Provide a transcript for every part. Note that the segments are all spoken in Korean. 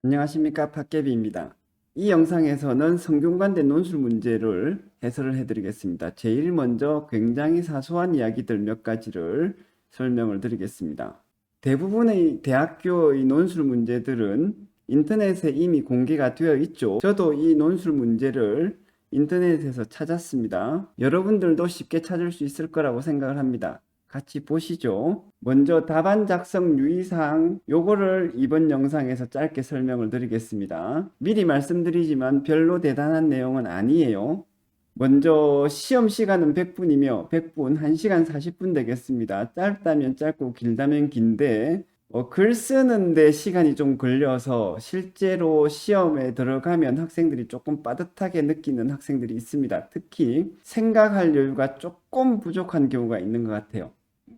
안녕하십니까, 팟개비입니다. 이 영상에서는 성균관대 논술 문제를 해설을 해드리겠습니다. 제일 먼저 굉장히 사소한 이야기들 몇 가지를 설명을 드리겠습니다. 대부분의 대학교의 논술 문제들은 인터넷에 이미 공개가 되어 있죠. 저도 이 논술 문제를 인터넷에서 찾았습니다. 여러분들도 쉽게 찾을 수 있을 거라고 생각을 합니다. 같이 보시죠. 먼저 답안 작성 유의사항 요거를 이번 영상에서 짧게 설명을 드리겠습니다. 미리 말씀드리지만 별로 대단한 내용은 아니에요. 먼저 시험 시간은 100분이며 100분 1시간 40분 되겠습니다. 짧다면 짧고 길다면 긴데 글 쓰는데 시간이 좀 걸려서 실제로 시험에 들어가면 학생들이 조금 빠듯하게 느끼는 학생들이 있습니다. 특히 생각할 여유가 조금 부족한 경우가 있는 것 같아요.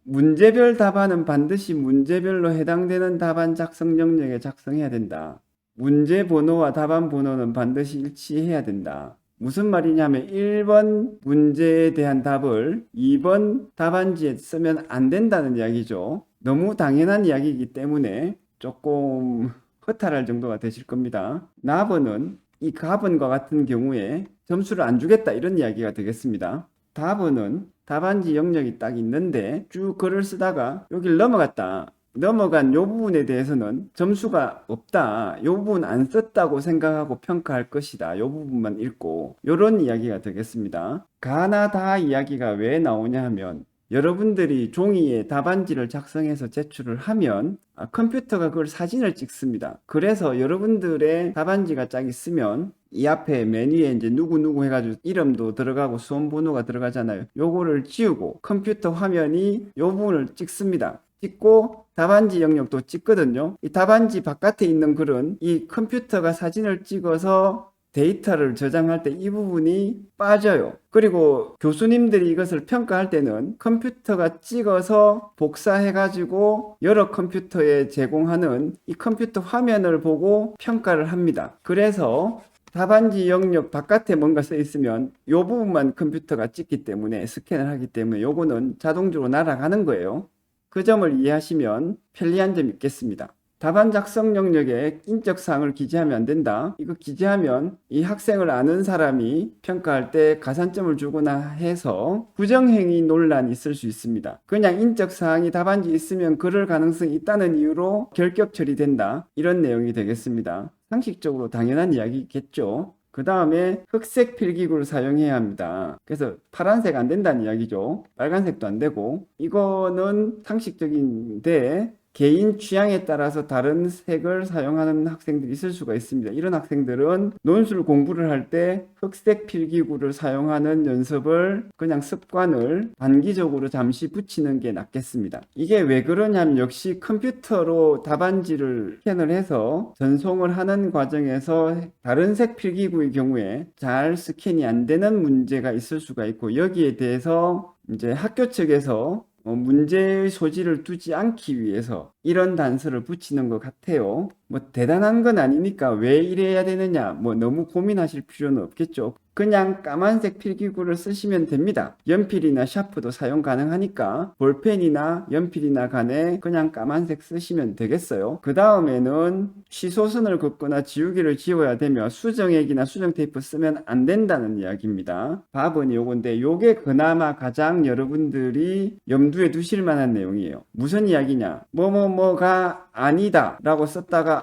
문제별 답안은 반드시 문제별로 해당되는 답안 작성 영역에 작성해야 된다. 문제 번호와 답안 번호는 반드시 일치해야 된다. 무슨 말이냐면 1번 문제에 대한 답을 2번 답안지에 쓰면 안 된다는 이야기죠. 너무 당연한 이야기이기 때문에 조금 허탈할 정도가 되실 겁니다. 나번은 이 가번과 같은 경우에 점수를 안 주겠다 이런 이야기가 되겠습니다. 답은 답안지 영역이 딱 있는데 쭉 글을 쓰다가 여기를 넘어갔다. 넘어간 요 부분에 대해서는 점수가 없다. 요 부분 안 썼다고 생각하고 평가할 것이다. 요 부분만 읽고 요런 이야기가 되겠습니다. 가나 다 이야기가 왜 나오냐 하면 여러분들이 종이에 답안지를 작성해서 제출을 하면 컴퓨터가 그걸 사진을 찍습니다. 그래서 여러분들의 답안지가 짝 있으면 이 앞에 맨 위에 이제 누구누구 해가지고 이름도 들어가고 수험 번호가 들어가잖아요. 요거를 지우고 컴퓨터 화면이 요 부분을 찍습니다. 찍고 답안지 영역도 찍거든요. 이 답안지 바깥에 있는 글은 이 컴퓨터가 사진을 찍어서 데이터를 저장할 때 이 부분이 빠져요. 그리고 교수님들이 이것을 평가할 때는 컴퓨터가 찍어서 복사해가지고 여러 컴퓨터에 제공하는 이 컴퓨터 화면을 보고 평가를 합니다. 그래서 답안지 영역 바깥에 뭔가 써 있으면 이 부분만 컴퓨터가 찍기 때문에 스캔을 하기 때문에 요거는 자동적으로 날아가는 거예요. 그 점을 이해하시면 편리한 점이 있겠습니다. 답안 작성 영역에 인적 사항을 기재하면 안 된다. 이거 기재하면 이 학생을 아는 사람이 평가할 때 가산점을 주거나 해서 부정행위 논란이 있을 수 있습니다. 그냥 인적 사항이 답안지 있으면 그럴 가능성이 있다는 이유로 결격 처리된다. 이런 내용이 되겠습니다. 상식적으로 당연한 이야기겠죠. 그 다음에 흑색 필기구를 사용해야 합니다. 그래서 파란색 안 된다는 이야기죠. 빨간색도 안 되고 이거는 상식적인데 개인 취향에 따라서 다른 색을 사용하는 학생들이 있을 수가 있습니다. 이런 학생들은 논술 공부를 할 때 흑색 필기구를 사용하는 연습을 그냥 습관을 단기적으로 잠시 붙이는 게 낫겠습니다. 이게 왜 그러냐면 역시 컴퓨터로 답안지를 스캔을 해서 전송을 하는 과정에서 다른 색 필기구의 경우에 잘 스캔이 안 되는 문제가 있을 수가 있고 여기에 대해서 이제 학교 측에서 문제의 소지를 두지 않기 위해서 이런 단서를 붙이는 것 같아요. 뭐 대단한 건 아니니까 왜 이래야 되느냐 뭐 너무 고민하실 필요는 없겠죠. 그냥 까만색 필기구를 쓰시면 됩니다. 연필이나 샤프도 사용 가능하니까 볼펜이나 연필이나 간에 그냥 까만색 쓰시면 되겠어요. 그 다음에는 취소선을 긋거나 지우개를 지워야 되며 수정액이나 수정 테이프 쓰면 안 된다는 이야기입니다. 답은 요건데 요게 그나마 가장 여러분들이 염두에 두실 만한 내용이에요. 무슨 이야기냐? 뭐뭐뭐가 아니다 라고 썼다가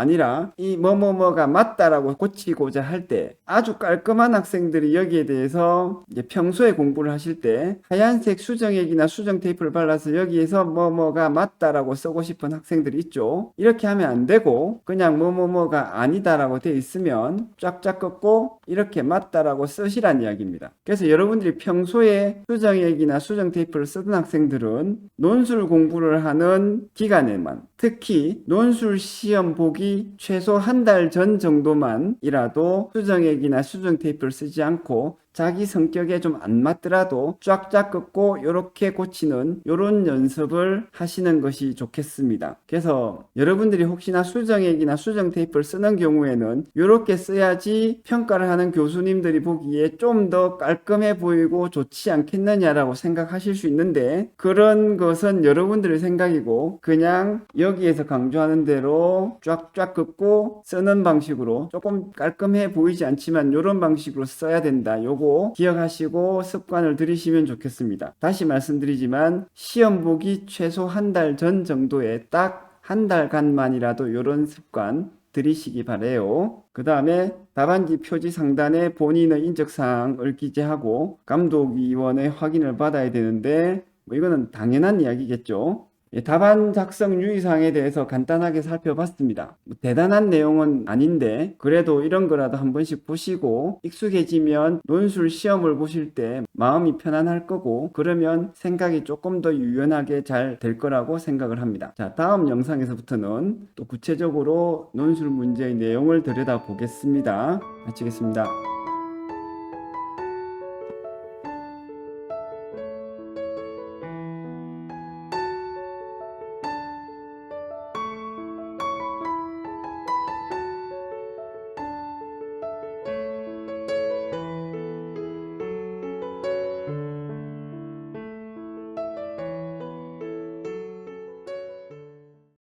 아니라 이 뭐뭐뭐가 맞다라고 고치고자 할 때 아주 깔끔한 학생들이 여기에 대해서 이제 평소에 공부를 하실 때 하얀색 수정액이나 수정 테이프를 발라서 여기에서 뭐뭐가 맞다라고 쓰고 싶은 학생들이 있죠. 이렇게 하면 안 되고 그냥 뭐뭐뭐가 아니다라고 되어 있으면 쫙쫙 긋고 이렇게 맞다라고 쓰시란 이야기입니다. 그래서 여러분들이 평소에 수정액이나 수정 테이프를 쓰던 학생들은 논술 공부를 하는 기간에만 특히 논술 시험 보기 최소 한 달 전 정도만이라도 수정액이나 수정 테이프를 쓰지 않고 자기 성격에 좀 안 맞더라도 쫙쫙 긋고 이렇게 고치는 이런 연습을 하시는 것이 좋겠습니다. 그래서 여러분들이 혹시나 수정액이나 수정 테이프를 쓰는 경우에는 이렇게 써야지 평가를 하는 교수님들이 보기에 좀 더 깔끔해 보이고 좋지 않겠느냐라고 생각하실 수 있는데, 그런 것은 여러분들의 생각이고 그냥 여기에서 강조하는 대로 쫙쫙 긋고 쓰는 방식으로 조금 깔끔해 보이지 않지만 이런 방식으로 써야 된다. 요거 기억하시고 습관을 들이시면 좋겠습니다. 다시 말씀드리지만 시험 보기 최소 한 달 전 정도에 딱 한 달간만이라도 이런 습관 들이시기 바래요. 그 다음에 답안지 표지 상단에 본인의 인적사항을 기재하고 감독위원회 확인을 받아야 되는데, 뭐 이거는 당연한 이야기겠죠. 답안 작성 유의사항에 대해서 간단하게 살펴봤습니다. 뭐 대단한 내용은 아닌데 그래도 이런 거라도 한 번씩 보시고 익숙해지면 논술 시험을 보실 때 마음이 편안할 거고, 그러면 생각이 조금 더 유연하게 잘 될 거라고 생각을 합니다. 자, 다음 영상에서부터는 또 구체적으로 논술 문제의 내용을 들여다보겠습니다. 마치겠습니다.